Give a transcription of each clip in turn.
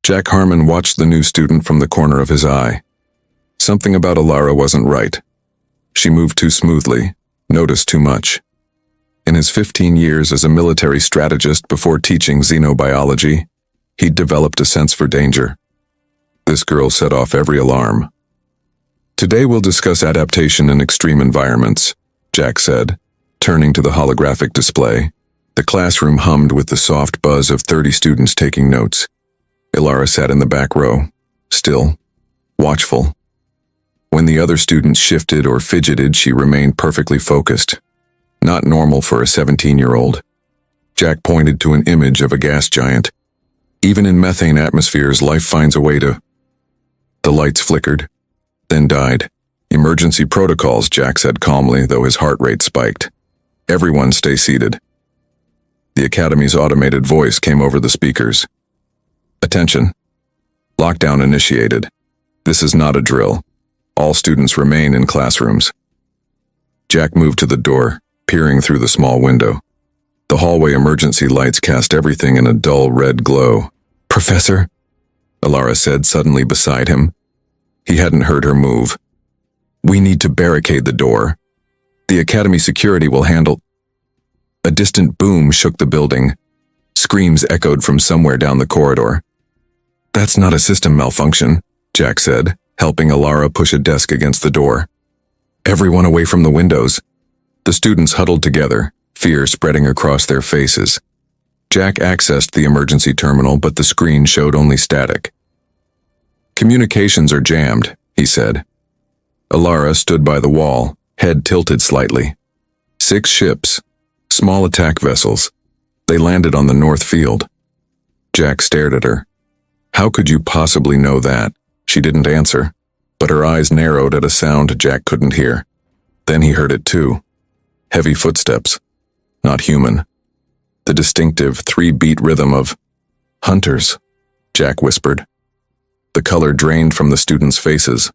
Jack Harmon watched the new student from the corner of his eye. Something about Alara wasn't right. She moved too smoothly, noticed too much. In his 15 years as a military strategist before teaching xenobiology, he'd developed a sense for danger. This girl set off every alarm. Today we'll discuss adaptation in extreme environments, Jack said, turning to the holographic display. The classroom hummed with the soft buzz of 30 students taking notes. Alara sat in the back row, still, watchful. When the other students shifted or fidgeted, she remained perfectly focused. Not normal for a 17-year-old. Jack pointed to an image of a gas giant. Even in methane atmospheres, life finds a way to... The lights flickered, then died. Emergency protocols, Jack said calmly, though his heart rate spiked. Everyone stay seated. The Academy's automated voice came over the speakers. Attention. Lockdown initiated. This is not a drill. All students remain in classrooms. Jack moved to the door, peering through the small window. The hallway emergency lights cast everything in a dull red glow. Professor, Alara said suddenly beside him. He hadn't heard her move. We need to barricade the door. The Academy security will handle... A distant boom shook the building. Screams echoed from somewhere down the corridor. That's not a system malfunction, Jack said, helping Alara push a desk against the door. Everyone away from the windows. The students huddled together, fear spreading across their faces. Jack accessed the emergency terminal, but the screen showed only static. Communications are jammed, he said. Alara stood by the wall, head tilted slightly. 6 ships, small attack vessels. They landed on the North Field. Jack stared at her. How could you possibly know that? She didn't answer, but her eyes narrowed at a sound Jack couldn't hear. Then he heard it too. Heavy footsteps. Not human. The distinctive 3-beat rhythm of hunters, Jack whispered. The color drained from the students' faces.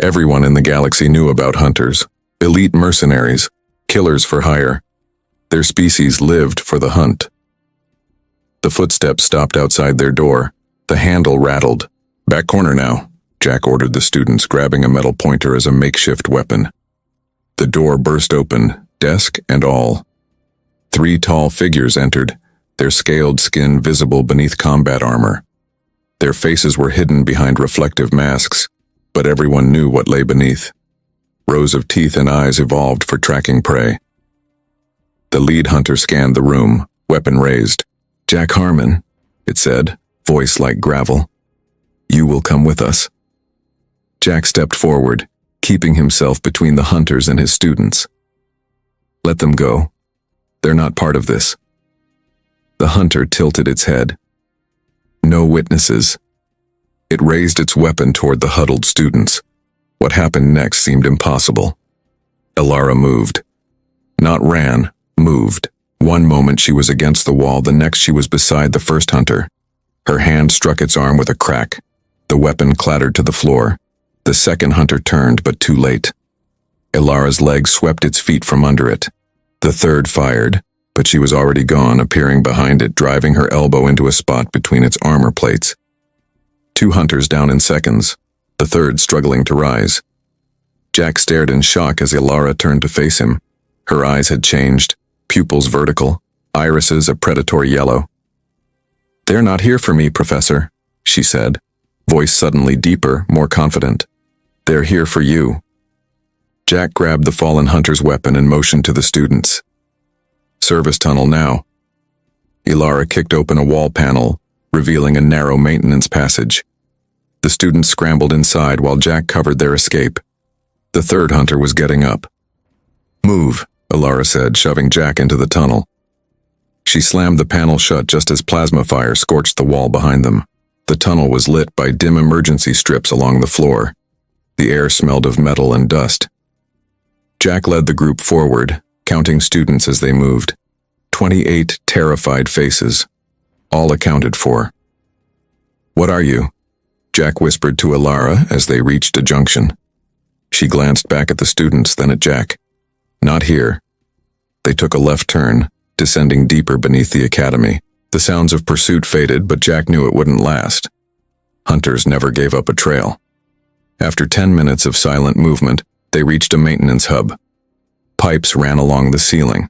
Everyone in the galaxy knew about hunters, elite mercenaries, killers for hire. Their species lived for the hunt. The footsteps stopped outside their door. The handle rattled. Back corner now, Jack ordered the students, grabbing a metal pointer as a makeshift weapon. The door burst open, desk and all. 3 tall figures entered, their scaled skin visible beneath combat armor. Their faces were hidden behind reflective masks, but everyone knew what lay beneath. Rows of teeth and eyes evolved for tracking prey. The lead hunter scanned the room, weapon raised. Jack Harmon, it said, voice like gravel. You will come with us. Jack stepped forward, keeping himself between the hunters and his students. Let them go. They're not part of this. The hunter tilted its head. No witnesses. It raised its weapon toward the huddled students. What happened next seemed impossible. Alara moved. Not ran, moved. One moment she was against the wall, the next she was beside the first hunter. Her hand struck its arm with a crack. The weapon clattered to the floor. The second hunter turned, but too late. Alara's leg swept its feet from under it. The third fired, but she was already gone, appearing behind it, driving her elbow into a spot between its armor plates. 2 hunters down in seconds, the third struggling to rise. Jack stared in shock as Alara turned to face him. Her eyes had changed, pupils vertical, irises a predatory yellow. They're not here for me, Professor, she said, voice suddenly deeper, more confident. They're here for you. Jack grabbed the fallen hunter's weapon and motioned to the students. Service tunnel now. Alara kicked open a wall panel, revealing a narrow maintenance passage. The students scrambled inside while Jack covered their escape. The third hunter was getting up. Move, Alara said, shoving Jack into the tunnel. She slammed the panel shut just as plasma fire scorched the wall behind them. The tunnel was lit by dim emergency strips along the floor. The air smelled of metal and dust. Jack led the group forward, counting students as they moved. 28 terrified faces, all accounted for. What are you? Jack whispered to Alara as they reached a junction. She glanced back at the students, then at Jack. Not here. They took a left turn, descending deeper beneath the academy. The sounds of pursuit faded, but Jack knew it wouldn't last. Hunters never gave up a trail. After 10 minutes of silent movement, they reached a maintenance hub. Pipes ran along the ceiling.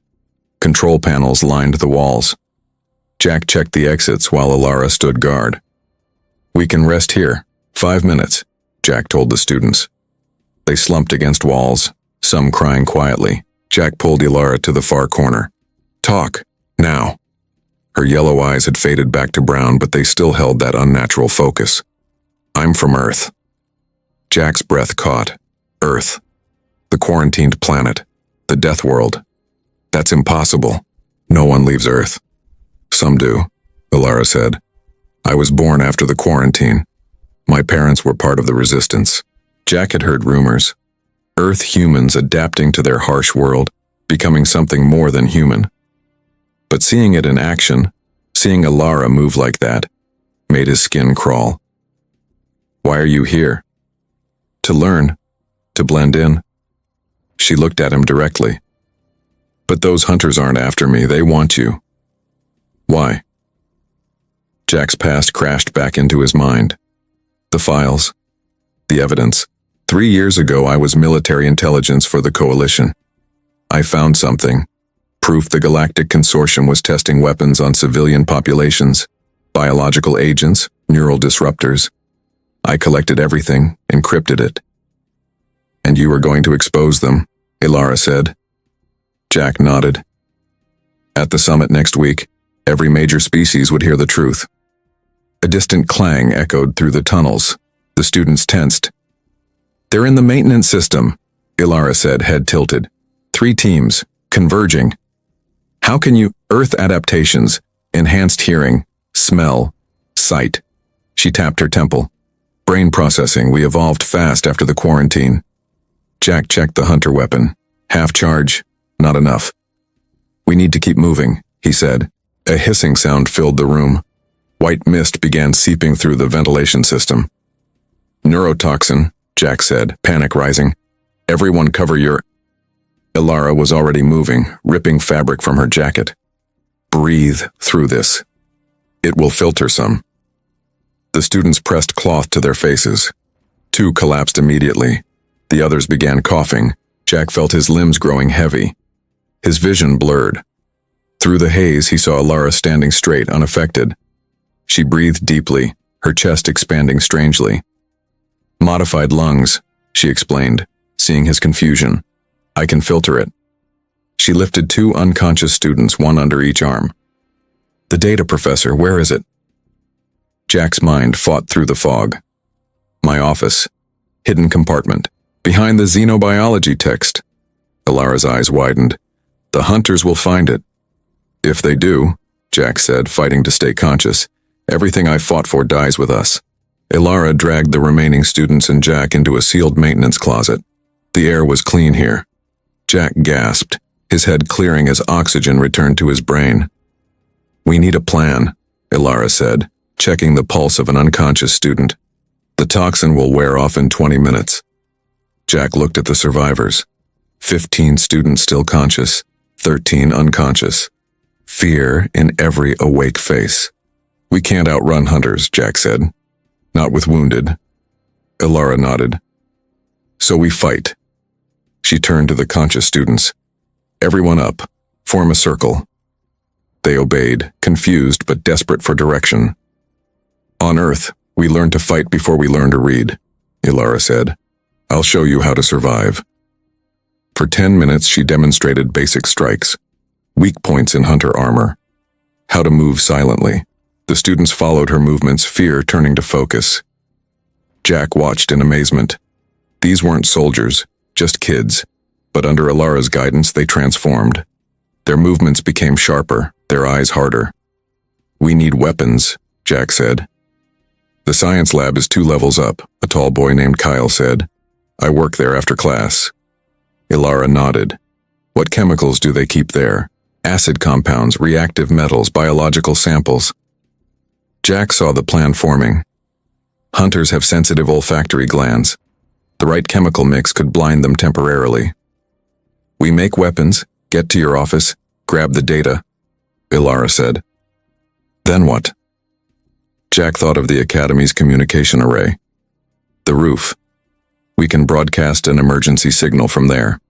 Control panels lined the walls. Jack checked the exits while Alara stood guard. "We can rest here. 5 minutes," Jack told the students. They slumped against walls, some crying quietly. Jack pulled Alara to the far corner. "Talk, now." Her yellow eyes had faded back to brown, but they still held that unnatural focus. "I'm from Earth." Jack's breath caught. Earth. The quarantined planet. The Deathworld. "That's impossible. No one leaves Earth." "Some do," Alara said. "I was born after the quarantine. My parents were part of the resistance." Jack had heard rumors. Earth humans adapting to their harsh world, becoming something more than human. But seeing it in action, seeing Alara move like that, made his skin crawl. "Why are you here?" "To learn. To blend in." She looked at him directly. "But those hunters aren't after me. They want you." "Why?" Jack's past crashed back into his mind. The files. The evidence. 3 years ago, I was military intelligence for the Coalition. I found something. Proof the Galactic Consortium was testing weapons on civilian populations, biological agents, neural disruptors. I collected everything, encrypted it. "And you were going to expose them," Alara said. Jack nodded. At the summit next week, every major species would hear the truth. A distant clang echoed through the tunnels. The students tensed. "They're in the maintenance system," Alara said, head tilted. 3 teams, converging. "How can you—" "Earth adaptations, enhanced hearing, smell, sight." She tapped her temple. "Brain processing, we evolved fast after the quarantine." Jack checked the hunter weapon. Half charge, not enough. "We need to keep moving," he said. A hissing sound filled the room. White mist began seeping through the ventilation system. "Neurotoxin," Jack said, panic rising. "Everyone cover your—" Alara was already moving, ripping fabric from her jacket. "Breathe through this. It will filter some." The students pressed cloth to their faces. 2 collapsed immediately. The others began coughing. Jack felt his limbs growing heavy. His vision blurred. Through the haze, he saw Alara standing straight, unaffected. She breathed deeply, her chest expanding strangely. "Modified lungs," she explained, seeing his confusion. "I can filter it." She lifted 2 unconscious students, one under each arm. "The data, Professor, where is it?" Jack's mind fought through the fog. "My office. Hidden compartment. Behind the xenobiology text." Alara's eyes widened. "The hunters will find it." "If they do," Jack said, fighting to stay conscious, "everything I fought for dies with us." Alara dragged the remaining students and Jack into a sealed maintenance closet. The air was clean here. Jack gasped, his head clearing as oxygen returned to his brain. "We need a plan," Alara said, checking the pulse of an unconscious student. "The toxin will wear off in 20 minutes. Jack looked at the survivors. 15 students still conscious, 13 unconscious. Fear in every awake face. "We can't outrun hunters," Jack said. "Not with wounded." Alara nodded. "So we fight." She turned to the conscious students. "Everyone up. Form a circle." They obeyed, confused but desperate for direction. "On Earth, we learn to fight before we learn to read," Alara said. "I'll show you how to survive." For 10 minutes she demonstrated basic strikes, weak points in hunter armor, how to move silently. The students followed her movements, fear turning to focus. Jack watched in amazement. These weren't soldiers, just kids, but under Alara's guidance they transformed. Their movements became sharper, their eyes harder. "We need weapons," Jack said. "The science lab is 2 levels up," a tall boy named Kyle said. "I work there after class." Alara nodded. "What chemicals do they keep there? Acid compounds, reactive metals, biological samples." Jack saw the plan forming. Hunters have sensitive olfactory glands. The right chemical mix could blind them temporarily. "We make weapons, get to your office, grab the data," Alara said. "Then what?" Jack thought of the Academy's communication array. The roof. We can broadcast an emergency signal from there.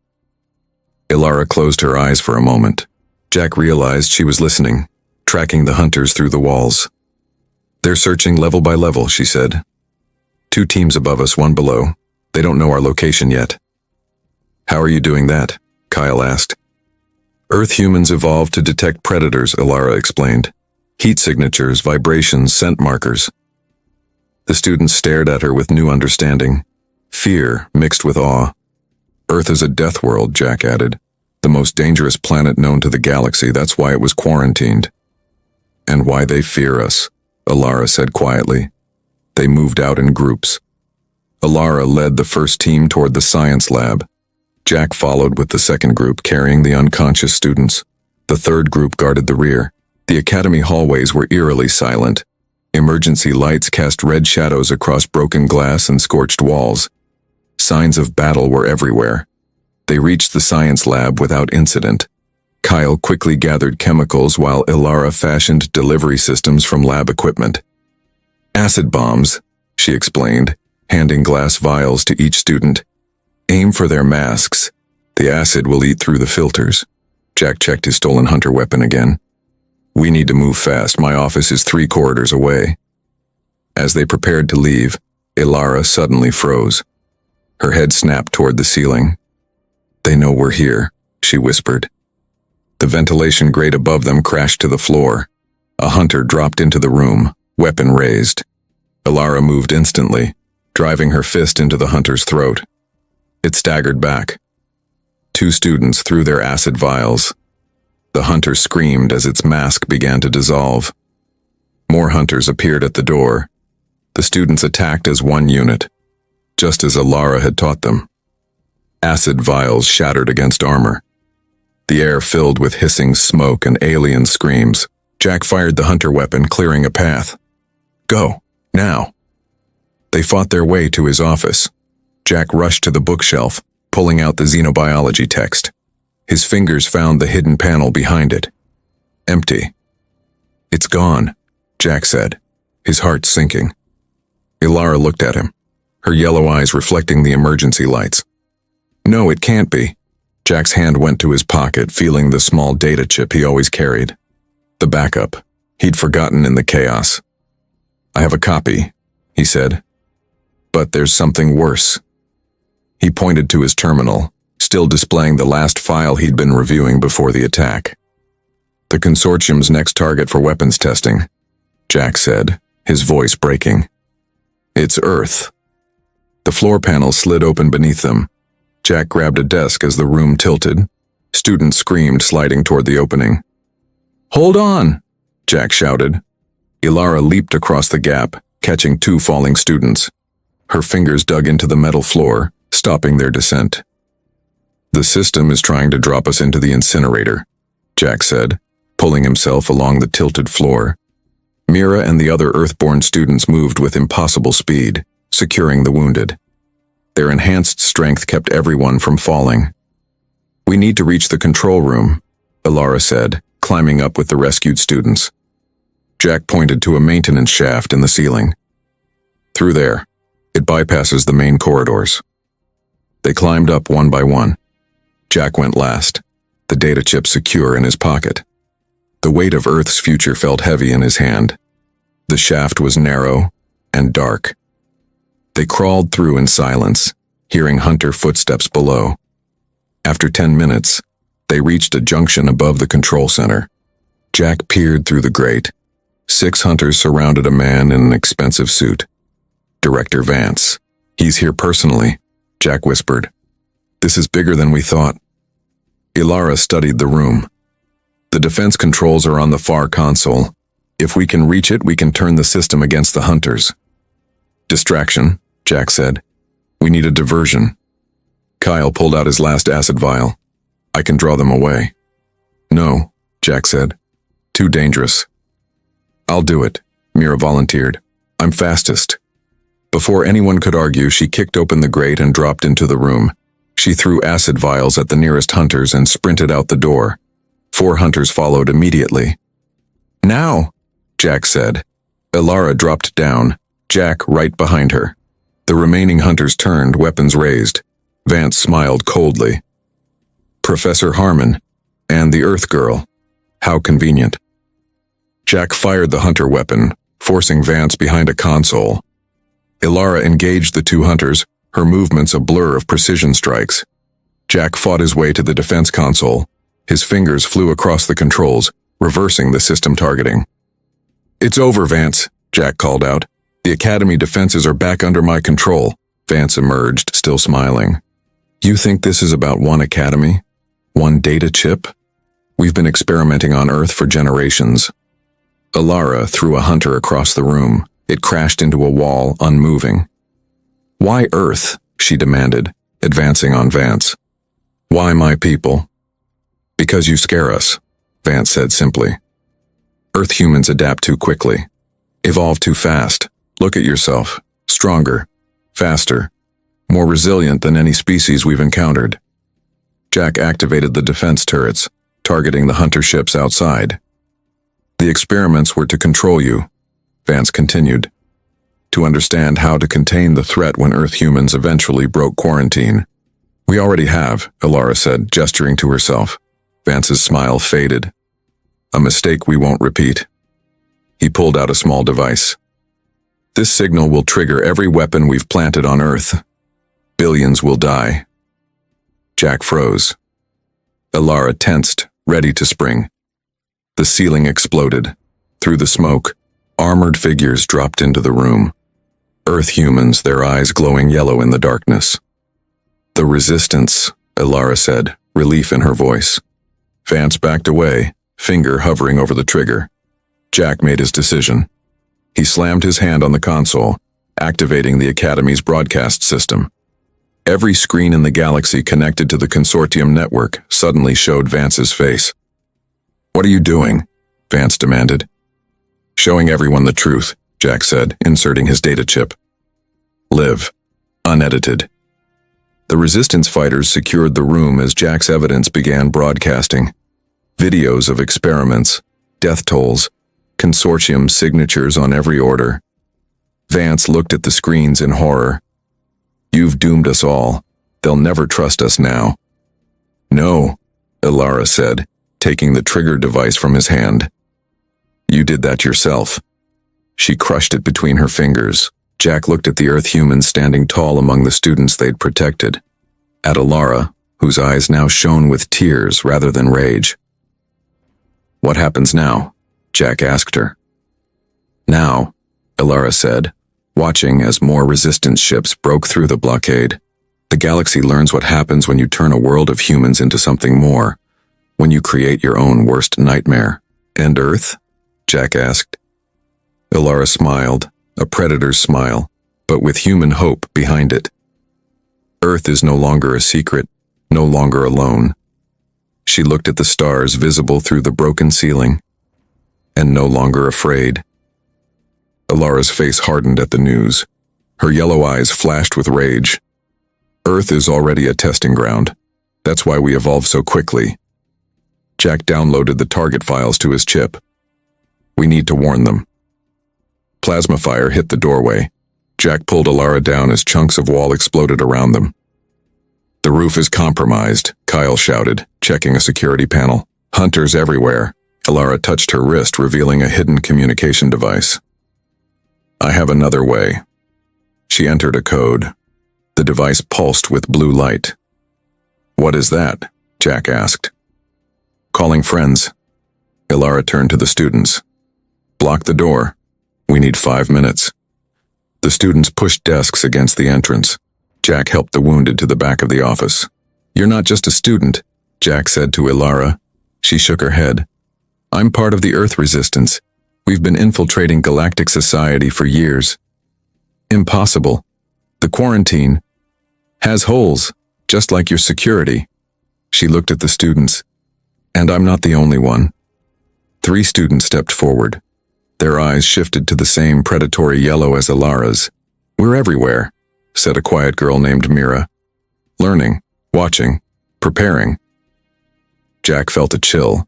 Ilara closed her eyes for a moment. Jack realized she was listening, tracking the hunters through the walls. They're searching level by level, she said. 2 teams above us, 1 below. They don't know our location yet. How are you doing that? Kyle asked. Earth humans evolved to detect predators, Ilara explained. Heat signatures, vibrations, scent markers. The students stared at her with new understanding. Fear mixed with awe. Earth is a death world, Jack added. The most dangerous planet known to the galaxy, that's why it was quarantined. And why they fear us, Ilara said quietly. They moved out in groups. Ilara led the first team toward the science lab. Jack followed with the second group carrying the unconscious students. The third group guarded the rear. The academy hallways were eerily silent. Emergency lights cast red shadows across broken glass and scorched walls. Signs of battle were everywhere. They reached the science lab without incident. Kyle quickly gathered chemicals while Ilara fashioned delivery systems from lab equipment. Acid bombs, she explained, handing glass vials to each student. Aim for their masks. The acid will eat through the filters. Jack checked his stolen hunter weapon again. We need to move fast. My office is 3 corridors away. As they prepared to leave, Ilara suddenly froze. Her head snapped toward the ceiling. They know we're here, she whispered. The ventilation grate above them crashed to the floor. A hunter dropped into the room, weapon raised. Ilara moved instantly, driving her fist into the hunter's throat. It staggered back. 2 students threw their acid vials. The hunter screamed as its mask began to dissolve. More hunters appeared at the door. The students attacked as one unit, just as Ilara had taught them. Acid vials shattered against armor. The air filled with hissing smoke and alien screams. Jack fired the hunter weapon, clearing a path. Go, now. They fought their way to his office. Jack rushed to the bookshelf, pulling out the xenobiology text. His fingers found the hidden panel behind it. Empty. It's gone, Jack said, his heart sinking. Ilara looked at him, her yellow eyes reflecting the emergency lights. No, it can't be. Jack's hand went to his pocket, feeling the small data chip he always carried. The backup. He'd forgotten in the chaos. I have a copy, he said. But there's something worse. He pointed to his terminal, still displaying the last file he'd been reviewing before the attack. The consortium's next target for weapons testing, Jack said, his voice breaking. It's Earth. The floor panel slid open beneath them. Jack grabbed a desk as the room tilted. Students screamed, sliding toward the opening. Hold on, Jack shouted. Ilara leaped across the gap, catching 2 falling students. Her fingers dug into the metal floor, stopping their descent. The system is trying to drop us into the incinerator, Jack said, pulling himself along the tilted floor. Mira and the other Earthborn students moved with impossible speed, securing the wounded. Their enhanced strength kept everyone from falling. We need to reach the control room, Ilara said, climbing up with the rescued students. Jack pointed to a maintenance shaft in the ceiling. Through there. It bypasses the main corridors. They climbed up one by one. Jack went last, the data chip secure in his pocket. The weight of Earth's future felt heavy in his hand. The shaft was narrow and dark. They crawled through in silence, hearing hunter footsteps below. After 10 minutes, they reached a junction above the control center. Jack peered through the grate. 6 hunters surrounded a man in an expensive suit. Director Vance. He's here personally, Jack whispered. This is bigger than we thought. Ilara studied the room. The defense controls are on the far console. If we can reach it, we can turn the system against the hunters. Distraction, Jack said. We need a diversion. Kyle pulled out his last acid vial. I can draw them away. No, Jack said. Too dangerous. I'll do it, Mira volunteered. I'm fastest. Before anyone could argue, she kicked open the grate and dropped into the room. She threw acid vials at the nearest hunters and sprinted out the door. 4 hunters followed immediately. Now, Jack said. Ilara dropped down, Jack right behind her. The remaining hunters turned, weapons raised. Vance smiled coldly. Professor Harmon, and the Earth Girl. How convenient. Jack fired the hunter weapon, forcing Vance behind a console. Ilara engaged the two hunters, her movements a blur of precision strikes. Jack fought his way to the defense console. His fingers flew across the controls, reversing the system targeting. It's over, Vance, Jack called out. The Academy defenses are back under my control. Vance emerged, still smiling. You think this is about one Academy? One data chip? We've been experimenting on Earth for generations. Ilara threw a hunter across the room. It crashed into a wall, unmoving. Why Earth? She demanded, advancing on Vance. Why my people? Because you scare us, Vance said simply. Earth humans adapt too quickly. Evolve too fast. Look at yourself. Stronger. Faster. More resilient than any species we've encountered. Jack activated the defense turrets, targeting the hunter ships outside. The experiments were to control you, Vance continued. To understand how to contain the threat when Earth humans eventually broke quarantine. We already have, Ilara said, gesturing to herself. Vance's smile faded. A mistake we won't repeat. He pulled out a small device. This signal will trigger every weapon we've planted on Earth. Billions will die. Jack froze. Ilara tensed, ready to spring. The ceiling exploded. Through the smoke, armored figures dropped into the room. Earth humans, their eyes glowing yellow in the darkness. The resistance, Ilara said, relief in her voice. Vance backed away, finger hovering over the trigger. Jack made his decision. He slammed his hand on the console, activating the Academy's broadcast system. Every screen in the galaxy connected to the consortium network suddenly showed Vance's face. What are you doing? Vance demanded. Showing everyone the truth, Jack said, inserting his data chip. Live. Unedited. The resistance fighters secured the room as Jack's evidence began broadcasting. Videos of experiments, death tolls, consortium signatures on every order. Vance looked at the screens in horror. You've doomed us all. They'll never trust us now. No, Ilara said, taking the trigger device from his hand. You did that yourself. She crushed it between her fingers. Jack looked at the Earth humans standing tall among the students they'd protected. At Ilara, whose eyes now shone with tears rather than rage. What happens now? Jack asked her. Now, Ilara said, watching as more resistance ships broke through the blockade. The galaxy learns what happens when you turn a world of humans into something more, when you create your own worst nightmare. And Earth? Jack asked. Ilara smiled, a predator's smile, but with human hope behind it. Earth is no longer a secret, no longer alone. She looked at the stars visible through the broken ceiling, and no longer afraid. Ilara's face hardened at the news. Her yellow eyes flashed with rage. Earth is already a testing ground. That's why we evolved so quickly. Jack downloaded the target files to his chip. We need to warn them. Plasma fire hit the doorway. Jack pulled Ilara down as chunks of wall exploded around them. The roof is compromised, Kyle shouted, checking a security panel. Hunters everywhere. Ilara touched her wrist, revealing a hidden communication device. I have another way. She entered a code. The device pulsed with blue light. What is that? Jack asked. Calling friends. Ilara turned to the students. Block the door. We need 5 minutes. The students pushed desks against the entrance. Jack helped the wounded to the back of the office. You're not just a student, Jack said to Ilara. She shook her head. I'm part of the Earth resistance. We've been infiltrating galactic society for years. Impossible. The quarantine has holes, just like your security. She looked at the students. And I'm not the only one. 3 students stepped forward. Their eyes shifted to the same predatory yellow as Ilara's. We're everywhere, said a quiet girl named Mira. Learning, watching, preparing. Jack felt a chill.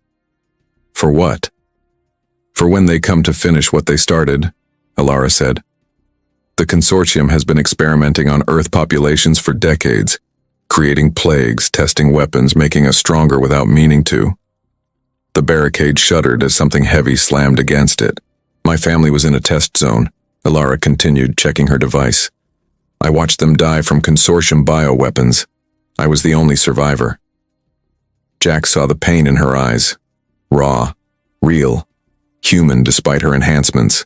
For what? For when they come to finish what they started, Alara said. The consortium has been experimenting on Earth populations for decades, creating plagues, testing weapons, making us stronger without meaning to. The barricade shuddered as something heavy slammed against it. My family was in a test zone, Alara continued, checking her device. I watched them die from consortium bioweapons. I was the only survivor. Jack saw the pain in her eyes. Raw, real, human despite her enhancements.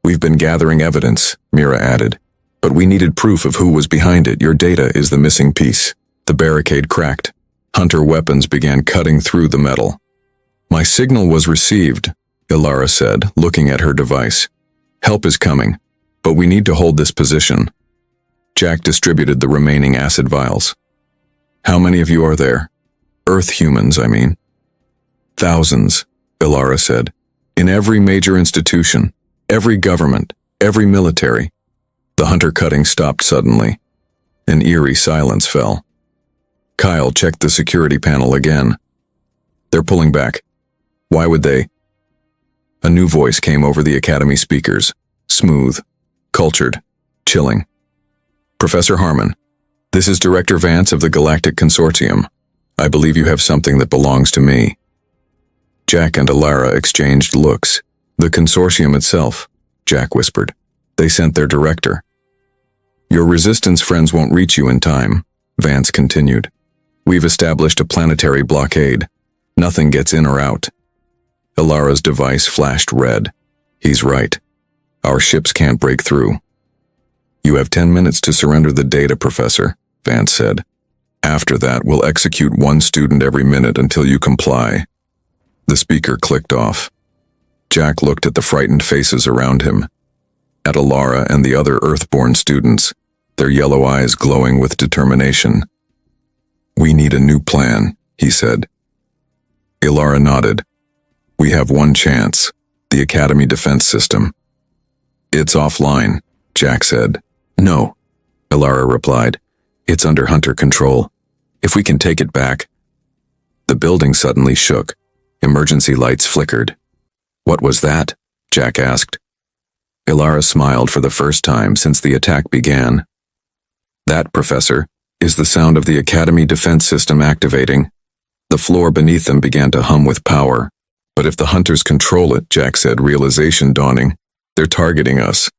We've been gathering evidence, Mira added, but we needed proof of who was behind it. Your data is the missing piece. The barricade cracked. Hunter weapons began cutting through the metal. My signal was received, Alara said, looking at her device. Help is coming, but we need to hold this position. Jack distributed the remaining acid vials. How many of you are there? Earth humans, I mean. Thousands, Alara said. In every major institution, every government, every military. The hunter cutting stopped suddenly. An eerie silence fell. Kyle checked the security panel again. They're pulling back. Why would they? A new voice came over the academy speakers, smooth, cultured, chilling. Professor Harmon, this is Director Vance of the Galactic Consortium. I believe you have something that belongs to me. Jack and Alara exchanged looks. The consortium itself, Jack whispered. They sent their director. Your resistance friends won't reach you in time, Vance continued. We've established a planetary blockade. Nothing gets in or out. Alara's device flashed red. He's right. Our ships can't break through. You have 10 minutes to surrender the data, Professor, Vance said. After that, we'll execute one student every minute until you comply. The speaker clicked off. Jack looked at the frightened faces around him. At Alara and the other Earthborn students, their yellow eyes glowing with determination. We need a new plan, he said. Alara nodded. We have one chance, the Academy defense system. It's offline, Jack said. No, Alara replied. It's under Hunter control. If we can take it back. The building suddenly shook. Emergency lights flickered. What was that? Jack asked. Alara smiled for the first time since the attack began. That, Professor, is the sound of the Academy defense system activating. The floor beneath them began to hum with power. But if the hunters control it, Jack said, realization dawning, they're targeting us.